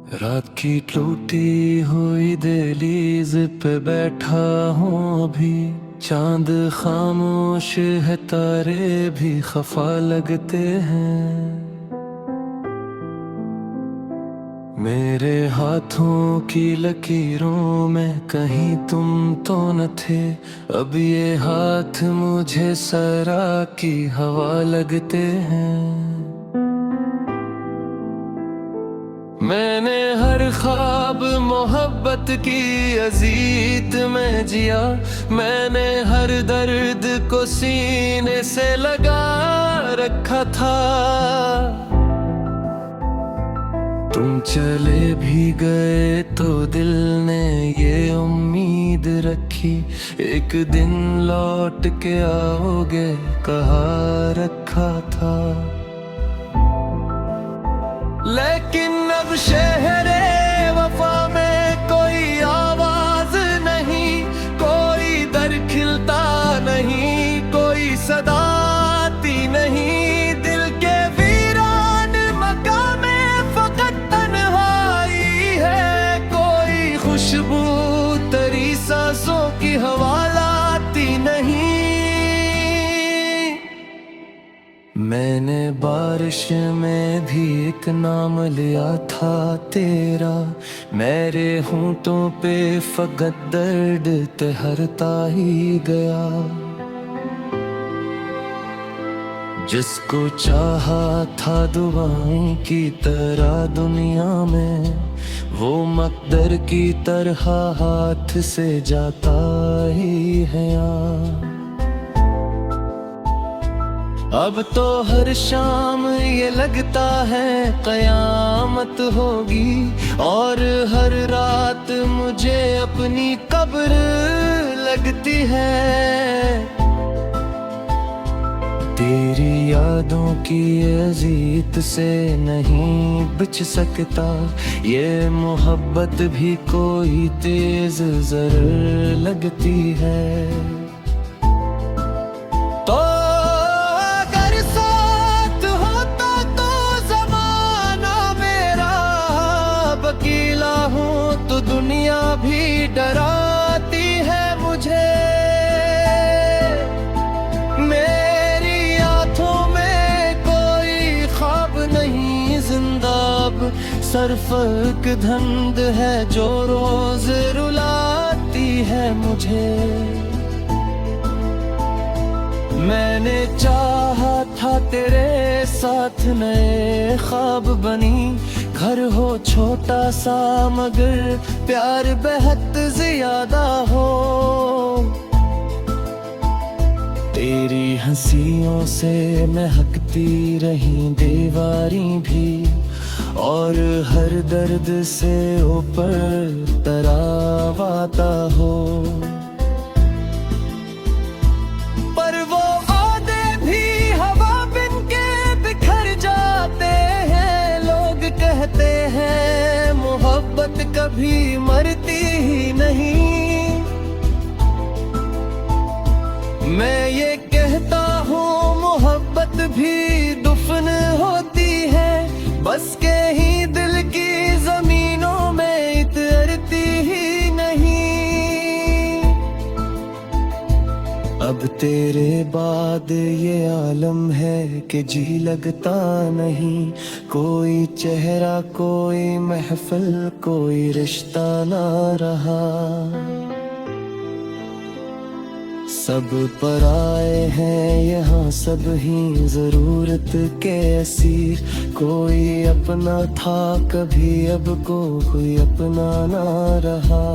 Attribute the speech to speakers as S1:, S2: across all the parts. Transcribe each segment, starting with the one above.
S1: रात की टूटी हुई दहलीज पे बैठा हूँ अभी। चांद खामोश है, तारे भी खफा लगते हैं। मेरे हाथों की लकीरों में कहीं तुम तो न थे। अब ये हाथ मुझे सरा की हवा लगते हैं। मैंने हर ख्वाब मोहब्बत की अजीत में जिया। मैंने हर दर्द को सीने से लगा रखा था। तुम चले भी गए तो दिल ने ये उम्मीद रखी, एक दिन लौट के आओगे कहा रखा था। लेकिन अब शहरे वफा में कोई आवाज नहीं, कोई दर खिलता नहीं, कोई सदा आती नहीं। दिल के वीरान मकाम में फकत तन्हाई है, कोई खुशबू तेरी सांसों की हवा लाती नहीं। मैंने बारिश में भी एक नाम लिया था तेरा, मेरे होंठों पे फकत दर्द तहरता ही गया। जिसको चाहा था दुआओं की तरह दुनिया में, वो मकदर की तरह हाथ से जाता ही है यहाँ। अब तो हर शाम ये लगता है कयामत होगी, और हर रात मुझे अपनी कब्र लगती है। तेरी यादों की अजीत से नहीं बच सकता, ये मोहब्बत भी कोई तेज जर लगती है। तो दुनिया भी डराती है मुझे। मेरी आंखों में कोई ख्वाब नहीं जिंदा, अब सिर्फ एक धुंध है जो रोज रुलाती है मुझे। मैंने चाहा था तेरे साथ नए ख्वाब बनी, घर हो छोटा सा मगर प्यार बेहद ज्यादा हो। तेरी हंसियों से महकती रही दीवारी भी, और हर दर्द से ऊपर तरावाता हो। पर वो वादे भी हवा बिन के बिखर जाते हैं। लोग कहते हैं मोहब्बत कभी मरती ही नहीं। मैं ये कहता हूँ मोहब्बत भी दुफन होती है, बस के ही दिल की जमीनों में इतरती ही नहीं। अब तेरे बाद ये आलम है कि जी लगता नहीं, कोई चेहरा कोई महफिल कोई रिश्ता ना रहा। सब पराए हैं यहाँ सब ही जरूरत के असीर, कोई अपना था कभी अब कोई अपना ना रहा।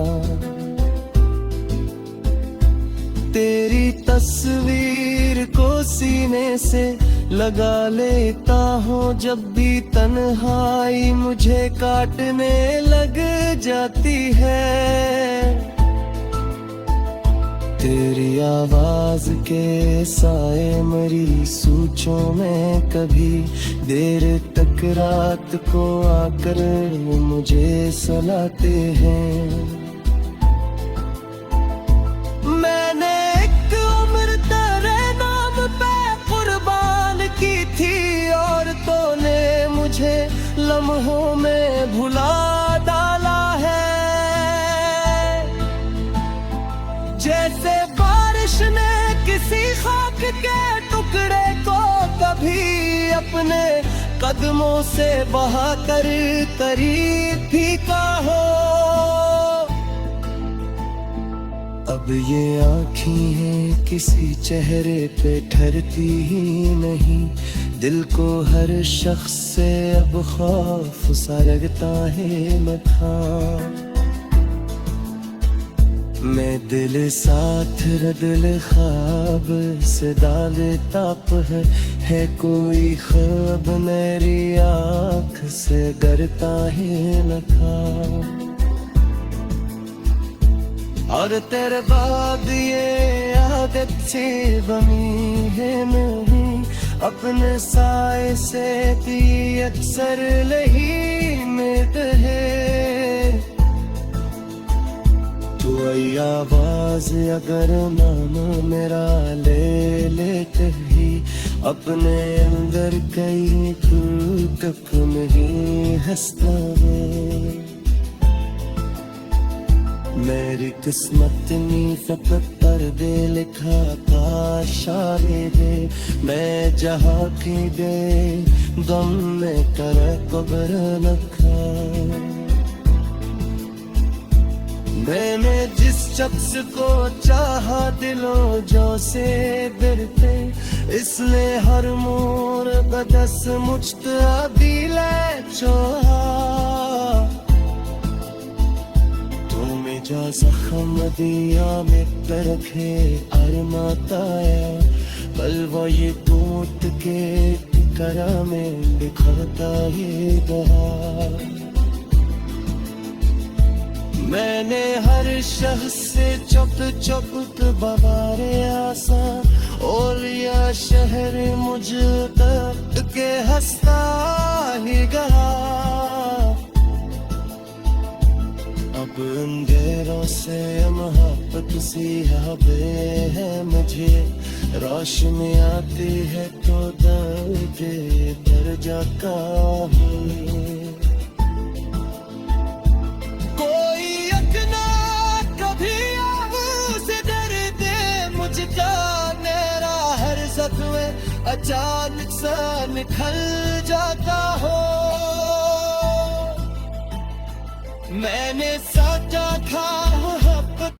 S1: तेरी तस्वीर को सीने से लगा लेता हूँ जब भी तन्हाई मुझे काटने लग जाती है। तेरी आवाज के साए मरी सोचों में कभी देर तक रात को आकर मुझे सुलाते हैं। मैंने एक उम्र तेरे नाम पे कुर्बान की थी, और तूने मुझे लम्हों में भुला जैसे बारिश ने किसी खाक के टुकड़े को कभी अपने कदमों से बहा कर करीब फीका हो। अब ये आँखें हैं किसी चेहरे पे ठहरती ही नहीं, दिल को हर शख्स से अब खौफ सा लगता है मथा। मैं दिल साथ रदिल ख्वाब से दाग ताप है कोई ख्वाब मेरी आँख से डरता है न था। और तेरे बाद ये आदत से बनी है नहीं, अपने साए से भी अक्सर नहीं मिलते है। तू आवाज अगर नाम मेरा ले लेते ही, अपने अंदर कई टूटक नहीं हंसता है। मेरी किस्मत में फकत पर्दे लिखा था शायदे, मैं जहाँ की दे गम में कर कब्र नखा। मैंने जिस शख्स को चाहा दिलों जो से बिरते, इसलिए हर मोर बदस मुझता दिल चोहा। जा जख्म दिया में करके अरमाताया, पल वो ये टूट के करा में बिखरता ये बहार। मैंने हर शख्स से चुप चुप बवारे आसा, और या शहर मुझ तक के हंसता ही गया। अब अंधेरों से मोहब्बत सी हवे है मुझे, रोशनी आती है तो दर्द पर जाता है। कोई अकना कभी आंखों से डरते मुझका, मेरा हर ज़ख्म अचानक सा निखल जाता हो। मैंने साचा था मोहब्बत,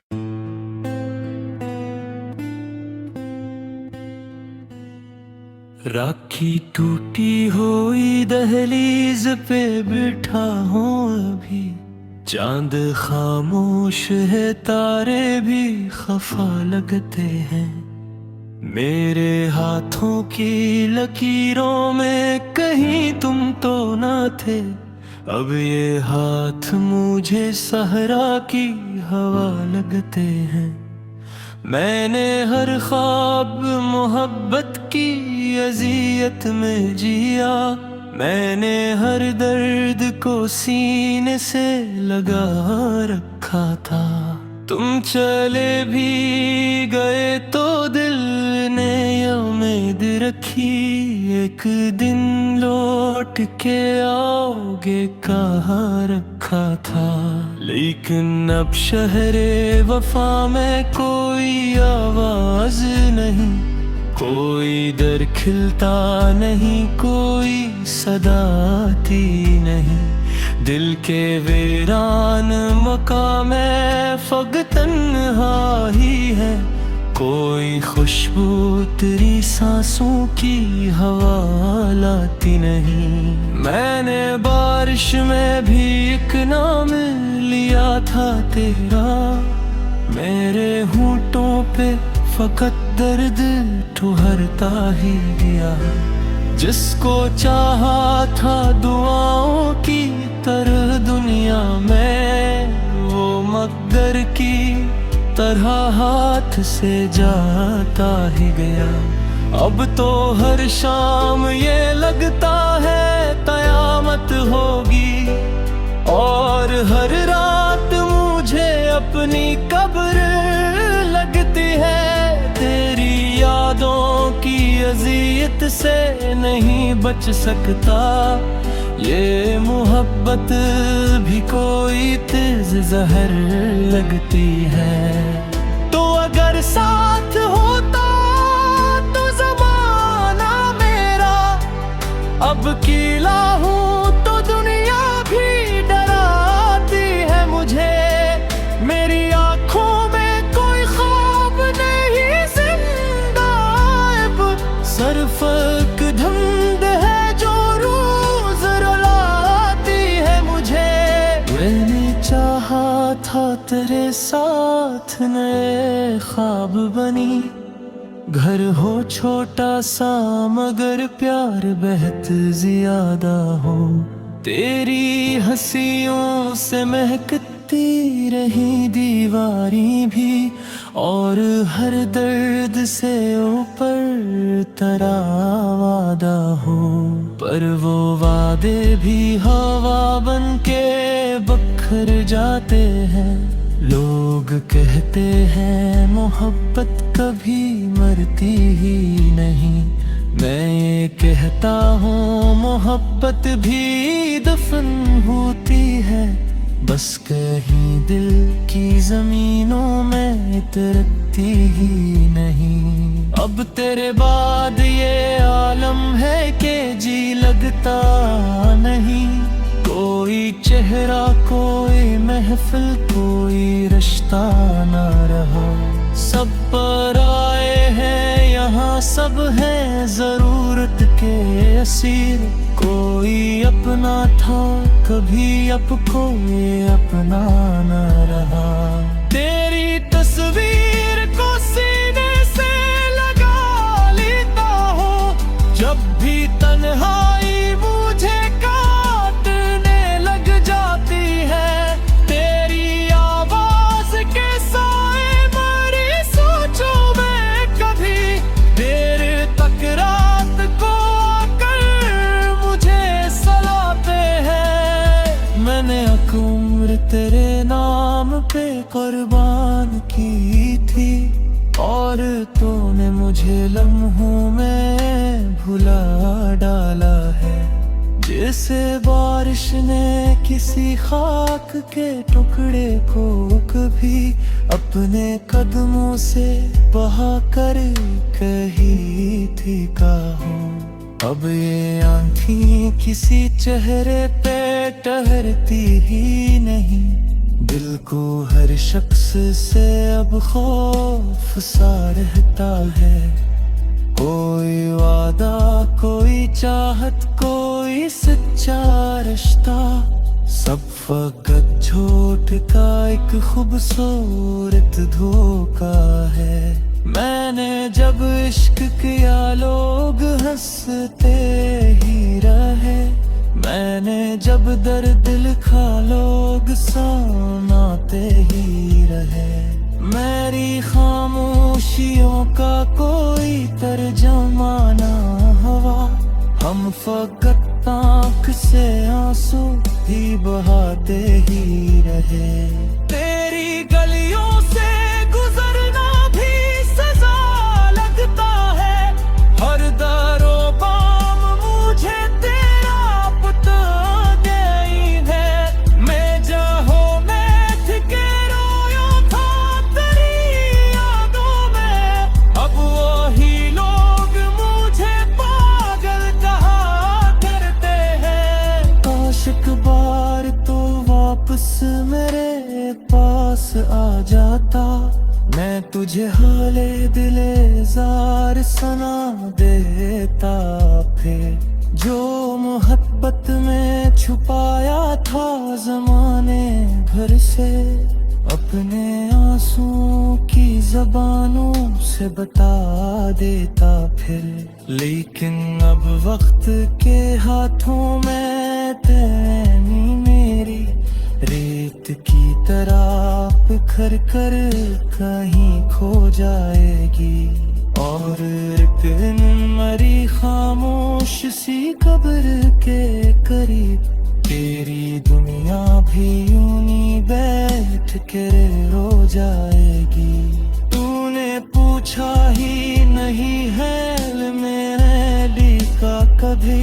S1: राखी टूटी हुई दहलीज पे बिठा हूँ अभी, चांद खामोश है तारे भी खफा लगते हैं। मेरे हाथों की लकीरों में कहीं तुम तो ना थे, अब ये हाथ मुझे सहरा की हवा लगते हैं। मैंने हर ख्वाब मोहब्बत की अज़ियत में जिया, मैंने हर दर्द को सीने से लगा रखा था। तुम चले भी गए तो दिल ने उम्मीद रखी, एक दिन लौट के आओगे कहा रखा था। लेकिन अब शहरे वफा में कोई आवाज नहीं, कोई दर खिलता नहीं, कोई सदा आती नहीं। दिल के वीरान मकाम में फग तन्हा ही है, कोई खुशबू तेरी सांसों की हवा लाती नहीं। मैंने बारिश में भी एक नाम लिया था तेरा, मेरे होंठों पे फकत दर्द ठुहरता ही गया। जिसको चाहा था दुआओं की तरह दुनिया में, वो मकदर की तरह हाथ से जाता ही गया। अब तो हर शाम ये लगता है कयामत होगी, और हर रात मुझे अपनी कब्र लगती है। तेरी यादों की अज़ियत से नहीं बच सकता, ये मोहब्बत भी कोई तेज जहर लगती है। तो साथ होता तो जमाना मेरा अब अकेला हूँ तो दुनिया भी डराती है मुझे। मेरी आंखों में कोई ख्वाब नहीं जिंदा अब सरफक धुंध है जो रोज रुलाती है मुझे। मैंने चाहा था तेरे साथ नए ख्वाब बनी, घर हो छोटा सा मगर प्यार बेहद ज्यादा हो। तेरी हंसियों से महकती रही दीवारी भी और हर दर्द से ऊपर तेरा वादा हो। पर वो वादे भी हवा बन के बखर जाते हैं। लोग कहते हैं मोहब्बत कभी मरती ही नहीं। मैं ये कहता हूँ मोहब्बत भी दफन होती है, बस कहीं दिल की जमीनों में उतरती ही नहीं। अब तेरे बाद ये आलम है कि जी लगता नहीं। कोई चेहरा कोई महफिल कोई रिश्ता ना रहा। सब पर आए हैं यहाँ सब हैं जरूरत के असीर। कोई अपना था कभी अब कोई अपना ना रहा। तेरी तस्वीर को सीने से लगा लेता हूँ जब भी तन्हाई मुझे काटने लग जाती है। तेरी आवाज के साए मरी सोचो मैं कभी देर तक रात को आकर मुझे सलाते हैं। मैंने उम्र तेरे नाम पे कुर्बान की थी और तूने मुझे लम्हों में भुला डाला है। जैसे बारिश ने किसी खाक के टुकड़े को कभी अपने कदमों से बहा कर कही थी कहो। अब ये आंखें किसी चेहरे पे ठहरती ही नहीं। दिल को हर शख्स से अब खौफ सा रहता है। कोई वादा कोई चाहत कोई सच्चा रिश्ता, सब फकत झूठ का एक खूबसूरत धोखा है। मैंने जब इश्क किया लोग हंसते ही रहे। मैंने जब दर्द लिखा लोग सुनाते ही रहे। मेरी खामोशियों का कोई तर्जुमा ना हुआ। हम फकत आँख से आंसू ही बहाते ही रहे। तेरी गलियों से गुजरना भी सजा लगता है। हर दरो बाम मुझे तेरा पता गई है। मैं जहाँ मैं ठिके रोया था तेरी यादों में। अब वही लोग मुझे पागल कहा करते हैं। काश एक बार तो वापस मेरे पास आ जाता। मैं तुझे हाले दिले जार सुना देता फिर। जो मोहब्बत में छुपाया था जमाने भर से, अपने आंसुओं की जबानों से बता देता फिर। लेकिन अब वक्त के हाथों में तैनी मेरी रेत की तरह बिखर कर कहीं खो जाएगी। और एक दिन मरी खामोश सी कब्र के करीब तेरी दुनिया भी यूनी बैठ के रो जाएगी। तूने पूछा ही नहीं है मेरे ली का कभी,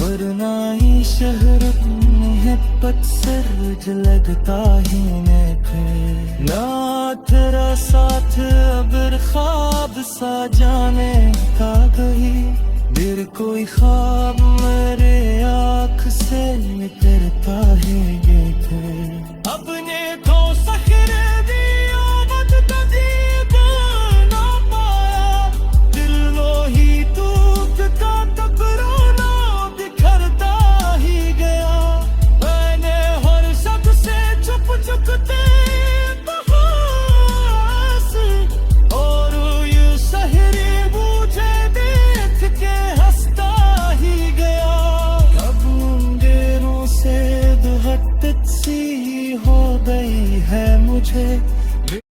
S1: वरना ही शहर में पत्थर लगता ही मैं फिर। ना तेरा साथ अब ख्वाब सा जाने का कहीं दिल कोई ख्वाब मेरे आँख से निकलता है ये फिर अपने